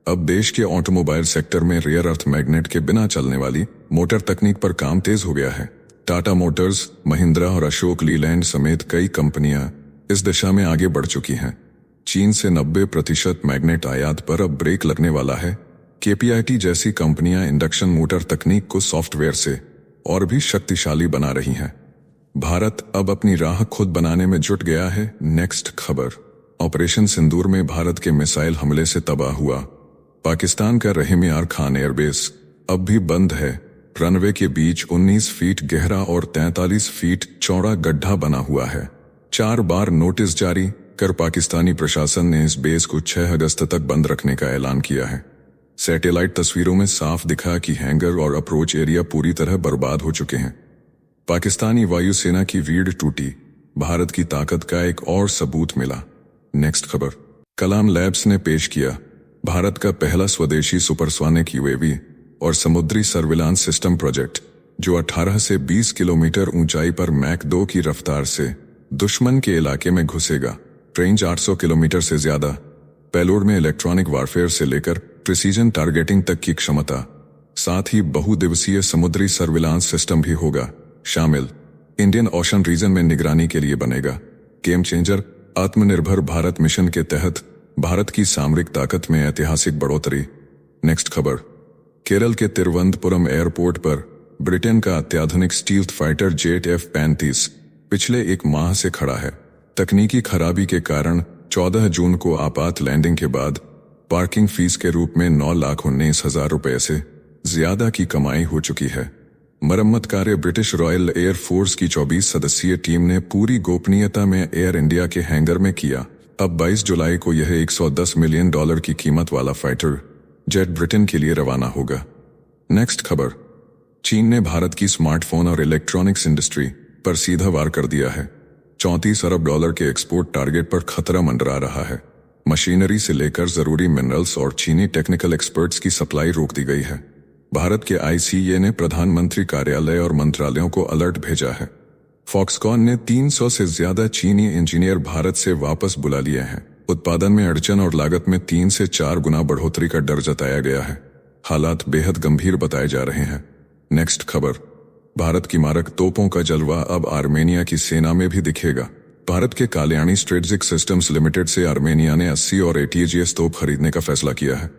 अब देश के ऑटोमोबाइल सेक्टर में रेयर अर्थ मैग्नेट के बिना चलने वाली मोटर तकनीक पर काम तेज हो गया है। टाटा मोटर्स, महिंद्रा और अशोक लीलैंड समेत कई कंपनियां इस दिशा में आगे बढ़ चुकी हैं। चीन से 90% मैग्नेट आयात पर अब ब्रेक लगने वाला है। केपीआईटी जैसी कंपनियां इंडक्शन मोटर तकनीक को सॉफ्टवेयर से और भी शक्तिशाली बना रही हैं। भारत अब अपनी राह खुद बनाने में जुट गया है। नेक्स्ट खबर, ऑपरेशन सिंदूर में भारत के मिसाइल हमले से तबाह हुआ पाकिस्तान का रहीम यार खान एयरबेस अब भी बंद है। रनवे के बीच 19 फीट गहरा और 43 फीट चौड़ा गड्ढा बना हुआ है। 4 बार नोटिस जारी कर पाकिस्तानी प्रशासन ने इस बेस को 6 अगस्त तक बंद रखने का ऐलान किया है। सैटेलाइट तस्वीरों में साफ दिखा कि हैंगर और अप्रोच एरिया पूरी तरह बर्बाद हो चुके हैं। पाकिस्तानी वायुसेना की रीढ़ टूटी, भारत की ताकत का एक और सबूत मिला। नेक्स्ट खबर, कलाम लैब्स ने पेश किया भारत का पहला स्वदेशी सुपरसोनिक यूएवी और समुद्री सर्विलांस सिस्टम प्रोजेक्ट, जो 18 से 20 किलोमीटर ऊंचाई पर मैक 2 की रफ्तार से दुश्मन के इलाके में घुसेगा। रेंज 800 किलोमीटर से ज्यादा, पेलोड में इलेक्ट्रॉनिक वारफेयर से लेकर प्रिसीजन टारगेटिंग तक की क्षमता, साथ ही बहुदिवसीय समुद्री सर्विलांस सिस्टम भी होगा शामिल। इंडियन ओशन रीजन में निगरानी के लिए बनेगा। गेम चेंजर, आत्मनिर्भर भारत मिशन के तहत भारत की सामरिक ताकत में ऐतिहासिक बढ़ोतरी। नेक्स्ट खबर, केरल के तिरुवनंतपुरम एयरपोर्ट पर ब्रिटेन का अत्याधुनिक स्टील्थ फाइटर जेट F-35 पिछले 1 माह से खड़ा है। तकनीकी खराबी के कारण 14 जून को आपात लैंडिंग के बाद पार्किंग फीस के रूप में 9,19,000 रुपए से ज्यादा की कमाई हो चुकी है। मरम्मत कार्य ब्रिटिश रॉयल एयर फोर्स की 24 सदस्यीय टीम ने पूरी गोपनीयता में एयर इंडिया के हैंगर में किया। अब 22 जुलाई को यह $110 मिलियन की कीमत वाला फाइटर जेट ब्रिटेन के लिए रवाना होगा। नेक्स्ट खबर, चीन ने भारत की स्मार्टफोन और इलेक्ट्रॉनिक्स इंडस्ट्री पर सीधा वार कर दिया है। $34 अरब के एक्सपोर्ट टारगेट पर खतरा मंडरा रहा है। मशीनरी से लेकर जरूरी मिनरल्स और चीनी टेक्निकल एक्सपर्ट्स की सप्लाई रोक दी गई है। भारत के ICA ने प्रधानमंत्री कार्यालय और मंत्रालयों को अलर्ट भेजा है। फॉक्सकॉन ने 300 से ज्यादा चीनी इंजीनियर भारत से वापस बुला लिए हैं। उत्पादन में अड़चन और लागत में 3 से 4 गुना बढ़ोतरी का डर जताया गया है। हालात बेहद गंभीर बताए जा रहे हैं। नेक्स्ट खबर, भारत की मारक तोपों का जलवा अब आर्मेनिया की सेना में भी दिखेगा। भारत के काल्याणी स्ट्रेटेजिक सिस्टम्स लिमिटेड से आर्मेनिया ने 80 और ATGS तोप खरीदने का फैसला किया है।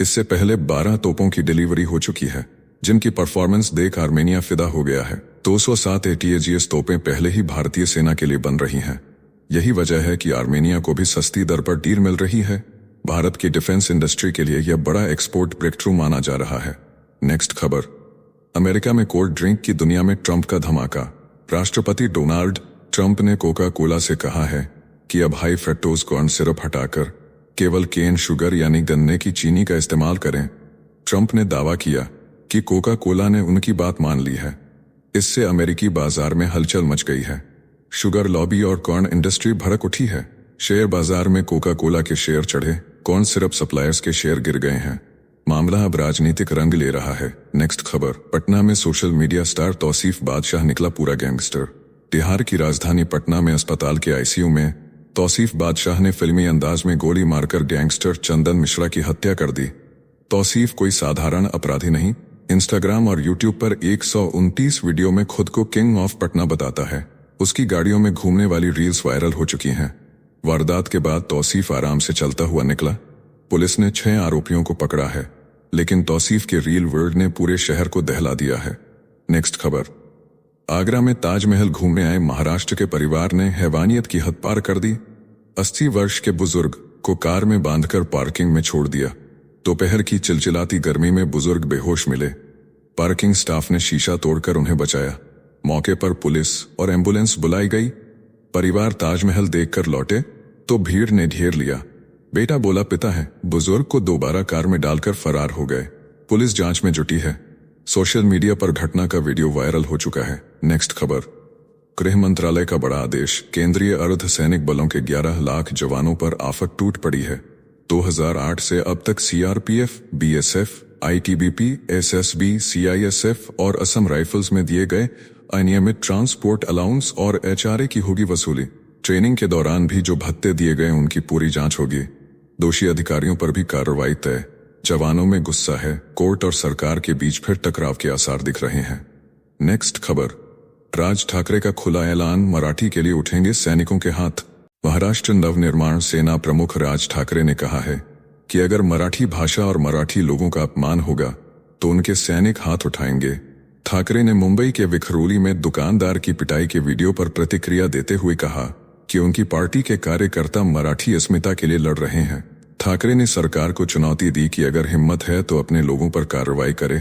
इससे पहले 12 तोपों की डिलीवरी हो चुकी है, जिनकी परफॉर्मेंस देख आर्मेनिया फिदा हो गया है। 207 ATGS तोपें पहले ही भारतीय सेना के लिए बन रही हैं। यही वजह है कि आर्मेनिया को भी सस्ती दर पर डील मिल रही है। भारत की डिफेंस इंडस्ट्री के लिए यह बड़ा एक्सपोर्ट ब्रेकथ्रू माना जा रहा है। नेक्स्ट खबर, अमेरिका में कोल्ड ड्रिंक की दुनिया में ट्रंप का धमाका। राष्ट्रपति डोनाल्ड ट्रंप ने कोका कोला से कहा है कि अब हाई फ्रक्टोज कॉर्न सिरप हटाकर केवल केन शुगर यानी गन्ने की चीनी का इस्तेमाल करें। ट्रंप ने दावा किया कि कोका कोला ने उनकी बात मान ली है। इससे अमेरिकी बाजार में हलचल मच गई है। शुगर लॉबी और कॉर्न इंडस्ट्री भड़क उठी है। शेयर बाजार में कोका कोला के शेयर चढ़े, कॉर्न सिरप सप्लायर्स के शेयर गिर गए हैं। मामला अब राजनीतिक रंग ले रहा है। नेक्स्ट खबर, पटना में सोशल मीडिया स्टार तौसीफ बादशाह निकला पूरा गैंगस्टर। बिहार की राजधानी पटना में अस्पताल के ICU में तौसीफ बादशाह ने फिल्मी अंदाज में गोली मारकर गैंगस्टर चंदन मिश्रा की हत्या कर दी। तौसीफ कोई साधारण अपराधी नहीं, इंस्टाग्राम और यूट्यूब पर 129 वीडियो में खुद को किंग ऑफ पटना बताता है। उसकी गाड़ियों में घूमने वाली रील्स वायरल हो चुकी हैं। वारदात के बाद तौसीफ आराम से चलता हुआ निकला। पुलिस ने 6 आरोपियों को पकड़ा है, लेकिन तौसीफ के रील वर्ल्ड ने पूरे शहर को दहला दिया है। नेक्स्ट खबर, आगरा में ताजमहल घूमने आए महाराष्ट्र के परिवार ने हैवानियत की हद पार कर दी। 80 वर्ष के बुजुर्ग को कार में बांधकर पार्किंग में छोड़ दिया। दोपहर की चिलचिलाती गर्मी में बुजुर्ग बेहोश मिले। पार्किंग स्टाफ ने शीशा तोड़कर उन्हें बचाया। मौके पर पुलिस और एम्बुलेंस बुलाई गई। परिवार ताजमहल देखकर लौटे तो भीड़ ने घेर लिया। बेटा बोला पिता है, बुजुर्ग को दोबारा कार में डालकर फरार हो गए। पुलिस जांच में जुटी है। सोशल मीडिया पर घटना का वीडियो वायरल हो चुका है। नेक्स्ट खबर, गृह मंत्रालय का बड़ा आदेश। केंद्रीय अर्धसैनिक बलों के 11 लाख जवानों पर आफत टूट पड़ी है। 2008 से अब तक CRPF, BSF, ITBP, SSB, CISF और असम राइफल्स में दिए गए अनियमित ट्रांसपोर्ट अलाउंस और एचआरए की होगी वसूली। ट्रेनिंग के दौरान भी जो भत्ते दिए गए उनकी पूरी जांच होगी। दोषी अधिकारियों पर भी कार्रवाई तय। जवानों में गुस्सा है। कोर्ट और सरकार के बीच फिर टकराव के आसार दिख रहे हैं। नेक्स्ट खबर, राज ठाकरे का खुला ऐलान, मराठी के लिए उठेंगे सैनिकों के हाथ। महाराष्ट्र नवनिर्माण सेना प्रमुख राज ठाकरे ने कहा है कि अगर मराठी भाषा और मराठी लोगों का अपमान होगा तो उनके सैनिक हाथ उठाएंगे। ठाकरे ने मुंबई के विखरोली में दुकानदार की पिटाई के वीडियो पर प्रतिक्रिया देते हुए कहा कि उनकी पार्टी के कार्यकर्ता मराठी अस्मिता के लिए लड़ रहे हैं। ठाकरे ने सरकार को चुनौती दी कि अगर हिम्मत है तो अपने लोगों पर कार्रवाई करे।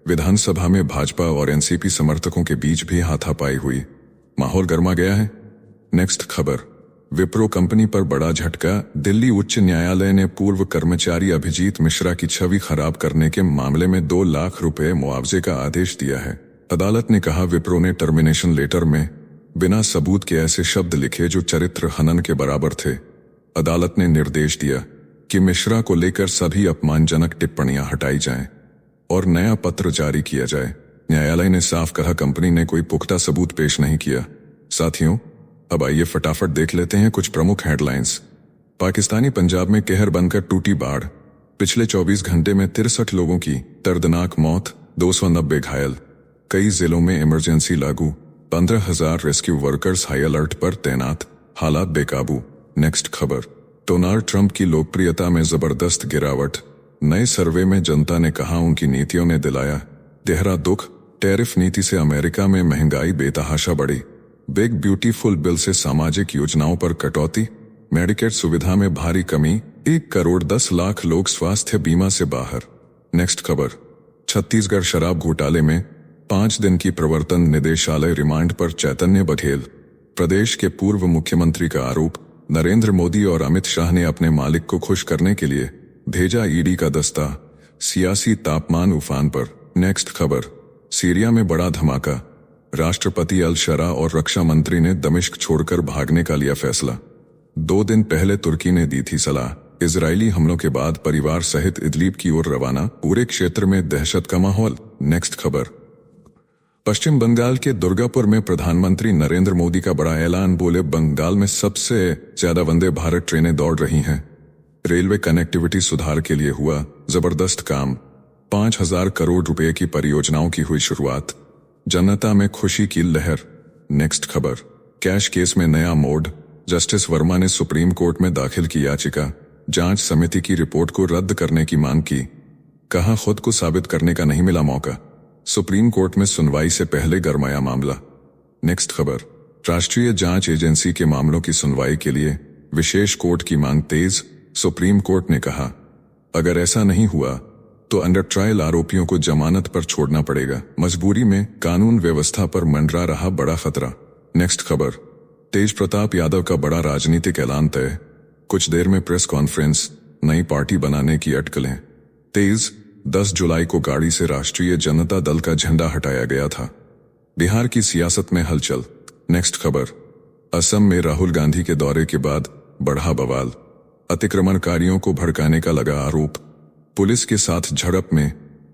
विधानसभा में भाजपा और एनसीपी समर्थकों के बीच भी हाथापाई हुई। माहौल गर्मा गया है। नेक्स्ट खबर, विप्रो कंपनी पर बड़ा झटका। दिल्ली उच्च न्यायालय ने पूर्व कर्मचारी अभिजीत मिश्रा की छवि खराब करने के मामले में 2 लाख रुपए मुआवजे का आदेश दिया है। अदालत ने कहा विप्रो ने टर्मिनेशन लेटर में बिना सबूत के ऐसे शब्द लिखे जो चरित्र हनन के बराबर थे। अदालत ने निर्देश दिया कि मिश्रा को लेकर सभी अपमानजनक टिप्पणियां हटाई जाएं और नया पत्र जारी किया जाए। न्यायालय ने साफ कहा कंपनी ने कोई पुख्ता सबूत पेश नहीं किया। साथियों, अब आइए फटाफट देख लेते हैं कुछ प्रमुख हेडलाइंस। पाकिस्तानी पंजाब में कहर बनकर टूटी बाढ़। पिछले 24 घंटे में 63 लोगों की दर्दनाक मौत, 290 घायल। कई जिलों में इमरजेंसी लागू। 15,000 रेस्क्यू वर्कर्स हाई अलर्ट पर तैनात। हालात बेकाबू। नेक्स्ट खबर, डोनाल्ड ट्रंप की लोकप्रियता में जबरदस्त गिरावट। नए सर्वे में जनता ने कहा उनकी नीतियों ने दिलाया गहरा दुख। टैरिफ नीति से अमेरिका में महंगाई बेतहाशा बढ़ी। बिग ब्यूटीफुल बिल से सामाजिक योजनाओं पर कटौती। मेडिकेड सुविधा में भारी कमी। 1 करोड़ 10 लाख लोग स्वास्थ्य बीमा से बाहर। नेक्स्ट खबर, छत्तीसगढ़ शराब घोटाले में 5 दिन की प्रवर्तन निदेशालय रिमांड पर चैतन्य बघेल। प्रदेश के पूर्व मुख्यमंत्री का आरोप, नरेंद्र मोदी और अमित शाह ने अपने मालिक को खुश करने के लिए भेजा ईडी का दस्ता। सियासी तापमान उफान पर। नेक्स्ट खबर, सीरिया में बड़ा धमाका। राष्ट्रपति अल शरा और रक्षा मंत्री ने दमिश्क छोड़कर भागने का लिया फैसला। 2 दिन पहले तुर्की ने दी थी सलाह। इजरायली हमलों के बाद परिवार सहित इदलीब की ओर रवाना। पूरे क्षेत्र में दहशत का माहौल। नेक्स्ट खबर, पश्चिम बंगाल के दुर्गापुर में प्रधानमंत्री नरेंद्र मोदी का बड़ा ऐलान। बोले बंगाल में सबसे ज्यादा वंदे भारत ट्रेनें दौड़ रही हैं। रेलवे कनेक्टिविटी सुधार के लिए हुआ जबरदस्त काम। 5,000 करोड़ रुपए की परियोजनाओं की हुई शुरुआत। जनता में खुशी की लहर। नेक्स्ट खबर, कैश केस में नया मोड़। जस्टिस वर्मा ने सुप्रीम कोर्ट में दाखिल की याचिका। जांच समिति की रिपोर्ट को रद्द करने की मांग की। कहा खुद को साबित करने का नहीं मिला मौका। सुप्रीम कोर्ट में सुनवाई से पहले गरमाया मामला। नेक्स्ट खबर, राष्ट्रीय जांच एजेंसी के मामलों की सुनवाई के लिए विशेष कोर्ट की मांग तेज। सुप्रीम कोर्ट ने कहा अगर ऐसा नहीं हुआ तो अंडर ट्रायल आरोपियों को जमानत पर छोड़ना पड़ेगा। मजबूरी में कानून व्यवस्था पर मंडरा रहा बड़ा खतरा। नेक्स्ट खबर, तेज प्रताप यादव का बड़ा राजनीतिक ऐलान तय। कुछ देर में प्रेस कॉन्फ्रेंस। नई पार्टी बनाने की अटकलें तेज। 10 जुलाई को गाड़ी से राष्ट्रीय जनता दल का झंडा हटाया गया था। बिहार की सियासत में हलचल। नेक्स्ट खबर, असम में राहुल गांधी के दौरे के बाद बढ़ा बवाल। अतिक्रमणकारियों को भड़काने का लगा आरोप। पुलिस के साथ झड़प में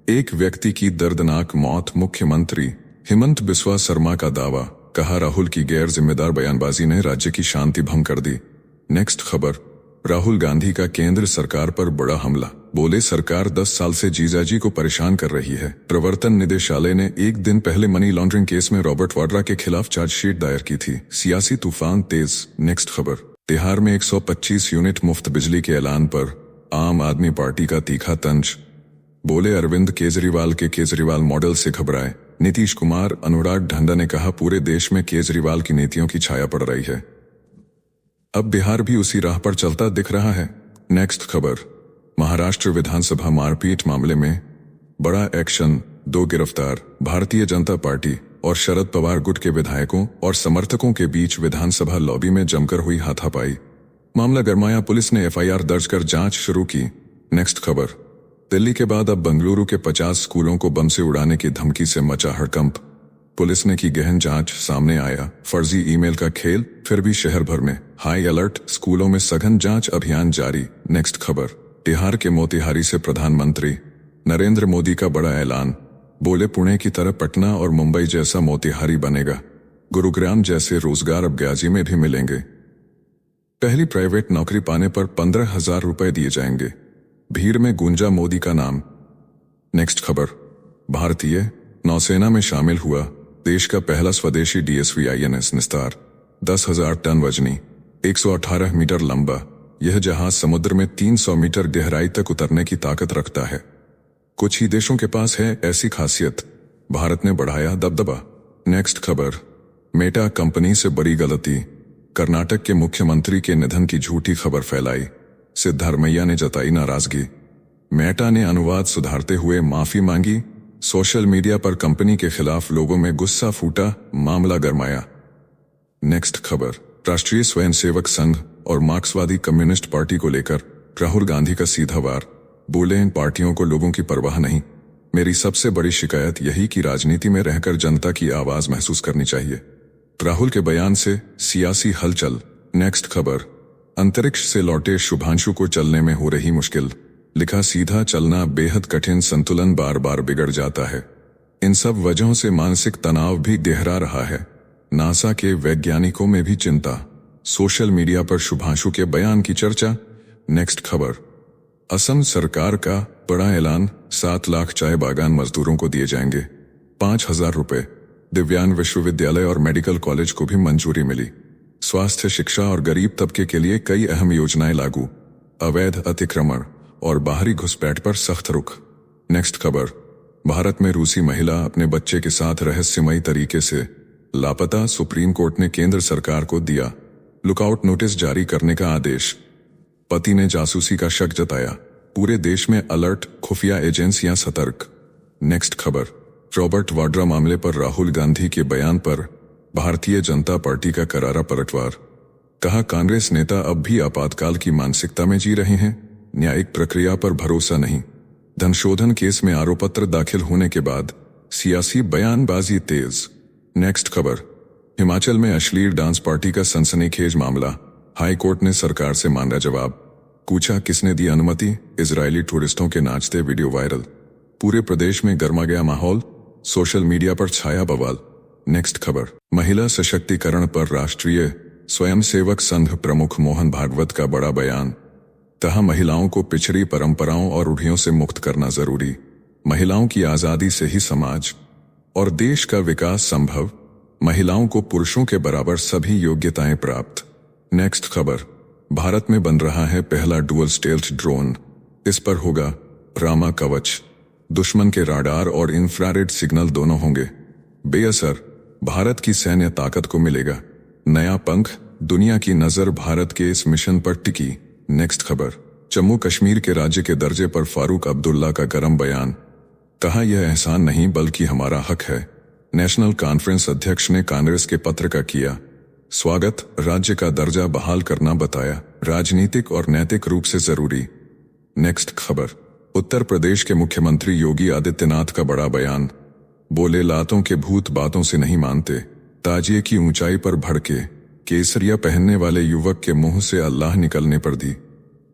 एक व्यक्ति की दर्दनाक मौत। मुख्यमंत्री हेमंत बिस्वा शर्मा का दावा। कहा राहुल की गैर जिम्मेदार बयानबाजी ने राज्य की शांति भंग कर दी। नेक्स्ट खबर, राहुल गांधी का केंद्र सरकार पर बड़ा हमला। बोले सरकार 10 साल से जीजाजी को परेशान कर रही है। प्रवर्तन निदेशालय ने 1 दिन पहले मनी लॉन्ड्रिंग केस में रॉबर्ट वाड्रा के खिलाफ चार्जशीट दायर की थी। सियासी तूफान तेज। नेक्स्ट खबर, बिहार में 125 यूनिट मुफ्त बिजली के ऐलान पर आम आदमी पार्टी का तीखा तंज। बोले अरविंद केजरीवाल के केजरीवाल मॉडल से घबराए। नीतीश कुमार, अनुराग ढंडा ने कहा पूरे देश में केजरीवाल की नीतियों की छाया पड़ रही है। अब बिहार भी उसी राह पर चलता दिख रहा है। नेक्स्ट खबर, महाराष्ट्र विधानसभा मारपीट मामले में बड़ा एक्शन। 2 गिरफ्तार। भारतीय जनता पार्टी और शरद पवार गुट के विधायकों और समर्थकों के बीच विधानसभा लॉबी में जमकर हुई हाथापाई। मामला गरमाया, पुलिस ने एफआईआर दर्ज कर जांच शुरू की। नेक्स्ट खबर, दिल्ली के बाद अब बेंगलुरु के 50 स्कूलों को बम से उड़ाने की धमकी से मचा हड़कंप। पुलिस ने की गहन जांच, सामने आया फर्जी ईमेल का खेल, फिर भी शहर भर में हाई अलर्ट, स्कूलों में सघन जांच अभियान जारी। नेक्स्ट खबर, बिहार के मोतिहारी से प्रधानमंत्री नरेंद्र मोदी का बड़ा ऐलान, बोले पुणे की तरह पटना और मुंबई जैसा मोतिहारी बनेगा। गुरुग्राम जैसे रोजगार अब ग्याजी में भी मिलेंगे। पहली प्राइवेट नौकरी पाने पर 15,000 रुपए दिए जाएंगे। भीड़ में गूंजा मोदी का नाम। नेक्स्ट खबर, भारतीय नौसेना में शामिल हुआ देश का पहला स्वदेशी डीएसवी INS निस्तार। 10,000 टन वजनी, 118 मीटर लंबा यह जहाज समुद्र में 300 मीटर गहराई तक उतरने की ताकत रखता है। कुछ ही देशों के पास है ऐसी खासियत। भारत ने बढ़ाया दबदबा। नेक्स्ट खबर, मेटा कंपनी से बड़ी गलती, कर्नाटक के मुख्यमंत्री के निधन की झूठी खबर फैलाई। सिद्धारमैया ने जताई नाराजगी। मेटा ने अनुवाद सुधारते हुए माफी मांगी। सोशल मीडिया पर कंपनी के खिलाफ लोगों में गुस्सा फूटा, मामला गरमाया। नेक्स्ट खबर, राष्ट्रीय स्वयंसेवक संघ और मार्क्सवादी कम्युनिस्ट पार्टी को लेकर राहुल गांधी का सीधा वार, बोले इन पार्टियों को लोगों की परवाह नहीं। मेरी सबसे बड़ी शिकायत यही कि राजनीति में रहकर जनता की आवाज महसूस करनी चाहिए। राहुल के बयान से सियासी हलचल। नेक्स्ट खबर, अंतरिक्ष से लौटे शुभांशु को चलने में हो रही मुश्किल, लिखा सीधा चलना बेहद कठिन, संतुलन बार बार बिगड़ जाता है। इन सब वजहों से मानसिक तनाव भी गहरा रहा है। नासा के वैज्ञानिकों में भी चिंता। सोशल मीडिया पर शुभांशु के बयान की चर्चा। नेक्स्ट खबर, असम सरकार का बड़ा ऐलान, 7 लाख चाय बागान मजदूरों को दिए जाएंगे 5,000 रुपए। दिव्यांग विश्वविद्यालय और मेडिकल कॉलेज को भी मंजूरी मिली। स्वास्थ्य, शिक्षा और गरीब तबके के लिए कई अहम योजनाएं लागू। अवैध अतिक्रमण और बाहरी घुसपैठ पर सख्त रुख। नेक्स्ट खबर, भारत में रूसी महिला अपने बच्चे के साथ रहस्यमयी तरीके से लापता, सुप्रीम कोर्ट ने केंद्र सरकार को दिया लुकआउट नोटिस जारी करने का आदेश। पति ने जासूसी का शक जताया, पूरे देश में अलर्ट, खुफिया एजेंसियां सतर्क। नेक्स्ट खबर, रॉबर्ट वाड्रा मामले पर राहुल गांधी के बयान पर भारतीय जनता पार्टी का करारा पलटवार। कहा, कांग्रेस नेता अब भी आपातकाल की मानसिकता में जी रहे हैं, न्यायिक प्रक्रिया पर भरोसा नहीं। धनशोधन केस में आरोप पत्र दाखिल होने के बाद सियासी बयानबाजी तेज। नेक्स्ट खबर, हिमाचल में अश्लील डांस पार्टी का सनसनीखेज मामला, हाई कोर्ट ने सरकार से मांगा जवाब। पूछा किसने दी अनुमति, इजरायली टूरिस्टों के नाचते वीडियो वायरल। पूरे प्रदेश में गर्मा गया माहौल, सोशल मीडिया पर छाया बवाल। नेक्स्ट खबर, महिला सशक्तिकरण पर राष्ट्रीय स्वयंसेवक संघ प्रमुख मोहन भागवत का बड़ा बयान। कहा, महिलाओं को पिछड़ी परंपराओं और रूढ़ियों से मुक्त करना जरूरी। महिलाओं की आजादी से ही समाज और देश का विकास संभव। महिलाओं को पुरुषों के बराबर सभी योग्यताएं प्राप्त। नेक्स्ट खबर, भारत में बन रहा है पहला डुअल स्टेल्थ ड्रोन। इस पर होगा रामा कवच। दुश्मन के राडार और इंफ्रारेड सिग्नल दोनों होंगे बेअसर। भारत की सैन्य ताकत को मिलेगा नया पंख। दुनिया की नजर भारत के इस मिशन पर टिकी। नेक्स्ट खबर, जम्मू कश्मीर के राज्य के दर्जे पर फारूक अब्दुल्ला का गरम बयान। कहा, यह एहसान नहीं बल्कि हमारा हक है। नेशनल कॉन्फ्रेंस अध्यक्ष ने कांग्रेस के पत्र का किया स्वागत। राज्य का दर्जा बहाल करना बताया राजनीतिक और नैतिक रूप से जरूरी। नेक्स्ट खबर, उत्तर प्रदेश के मुख्यमंत्री योगी आदित्यनाथ का बड़ा बयान। बोले, लातों के भूत बातों से नहीं मानते। ताजिए की ऊंचाई पर भड़के, केसरिया पहनने वाले युवक के मुंह से अल्लाह निकलने पर दी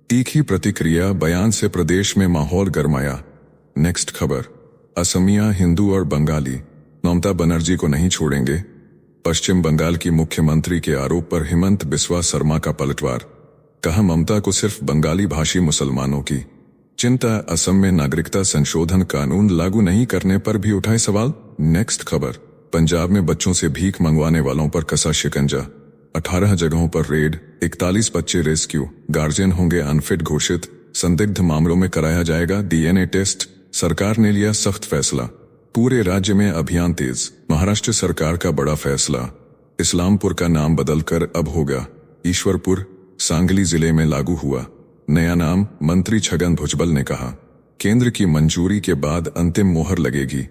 तीखी प्रतिक्रिया। बयान से प्रदेश में माहौल गरमाया। नेक्स्ट खबर, असमिया, हिंदू और बंगाली ममता बनर्जी को नहीं छोड़ेंगे। पश्चिम बंगाल की मुख्यमंत्री के आरोप पर हिमंत बिस्वा शर्मा का पलटवार। कहा, ममता को सिर्फ बंगाली भाषी मुसलमानों की चिंता। असम में नागरिकता संशोधन कानून लागू नहीं करने पर भी उठाए सवाल। नेक्स्ट खबर, पंजाब में बच्चों से भीख मंगवाने वालों पर कसा शिकंजा। 18 जगहों पर रेड, 41 बच्चे रेस्क्यू। गार्जियन होंगे अनफिट घोषित। संदिग्ध मामलों में कराया जाएगा DNA टेस्ट। सरकार ने लिया सख्त फैसला। पूरे राज्य में अभियान तेज। महाराष्ट्र सरकार का बड़ा फैसला, इस्लामपुर का नाम बदलकर अब होगा ईश्वरपुर। सांगली जिले में लागू हुआ नया नाम। मंत्री छगन भुजबल ने कहा, केंद्र की मंजूरी के बाद अंतिम मोहर लगेगी।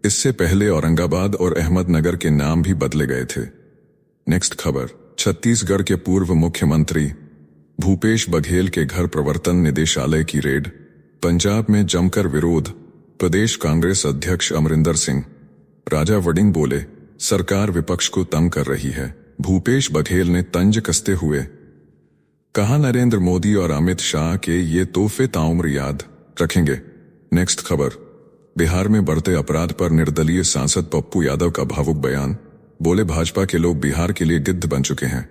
इससे पहले औरंगाबाद और अहमदनगर के नाम भी बदले गए थे। नेक्स्ट खबर, छत्तीसगढ़ के पूर्व मुख्यमंत्री भूपेश बघेल के घर प्रवर्तन निदेशालय की रेड, पंजाब में जमकर विरोध। प्रदेश कांग्रेस अध्यक्ष अमरिंदर सिंह राजा वडिंग बोले, सरकार विपक्ष को तंग कर रही है। भूपेश बघेल ने तंज कसते हुए कहा, नरेंद्र मोदी और अमित शाह के ये तोहफे ताउम्र याद रखेंगे। नेक्स्ट खबर, बिहार में बढ़ते अपराध पर निर्दलीय सांसद पप्पू यादव का भावुक बयान, बोले भाजपा के लोग बिहार के लिए गिद्ध बन चुके हैं।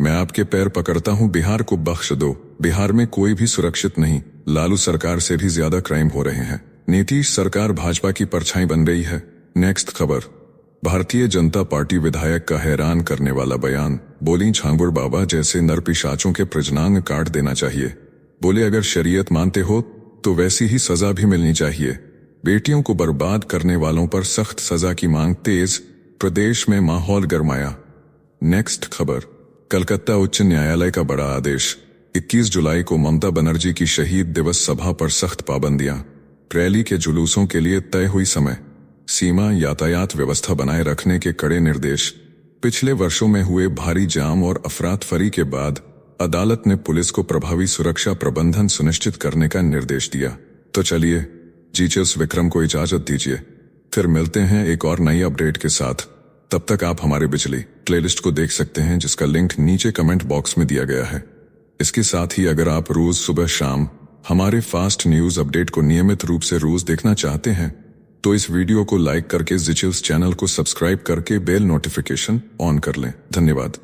मैं आपके पैर पकड़ता हूं, बिहार को बख्श दो। बिहार में कोई भी सुरक्षित नहीं, लालू सरकार से भी ज्यादा क्राइम हो रहे हैं। नीतीश सरकार भाजपा की परछाई बन गई है। नेक्स्ट खबर, भारतीय जनता पार्टी विधायक का हैरान करने वाला बयान, बोली छांगुर बाबा जैसे नरपिशाचों के प्रजनांग काट देना चाहिए। बोले अगर शरीयत मानते हो तो वैसी ही सजा भी मिलनी चाहिए। बेटियों को बर्बाद करने वालों पर सख्त सजा की मांग तेज, प्रदेश में माहौल गरमाया। नेक्स्ट खबर, कलकत्ता उच्च न्यायालय का बड़ा आदेश, 21 जुलाई को ममता बनर्जी की शहीद दिवस सभा पर सख्त पाबंदियां, रैली के जुलूसों के लिए तय हुई समय सीमा, यातायात व्यवस्था बनाए रखने के कड़े निर्देश। पिछले वर्षों में हुए भारी जाम और अफरातफरी के बाद अदालत ने पुलिस को प्रभावी सुरक्षा प्रबंधन सुनिश्चित करने का निर्देश दिया। तो चलिए जीचस विक्रम को इजाजत दीजिए, फिर मिलते हैं एक और नई अपडेट के साथ। तब तक आप हमारे बिजली प्लेलिस्ट को देख सकते हैं, जिसका लिंक नीचे कमेंट बॉक्स में दिया गया है। इसके साथ ही अगर आप रोज सुबह शाम हमारे फास्ट न्यूज अपडेट को नियमित रूप से रोज देखना चाहते हैं तो इस वीडियो को लाइक करके जीचस चैनल को सब्सक्राइब करके बेल नोटिफिकेशन ऑन कर लें। धन्यवाद।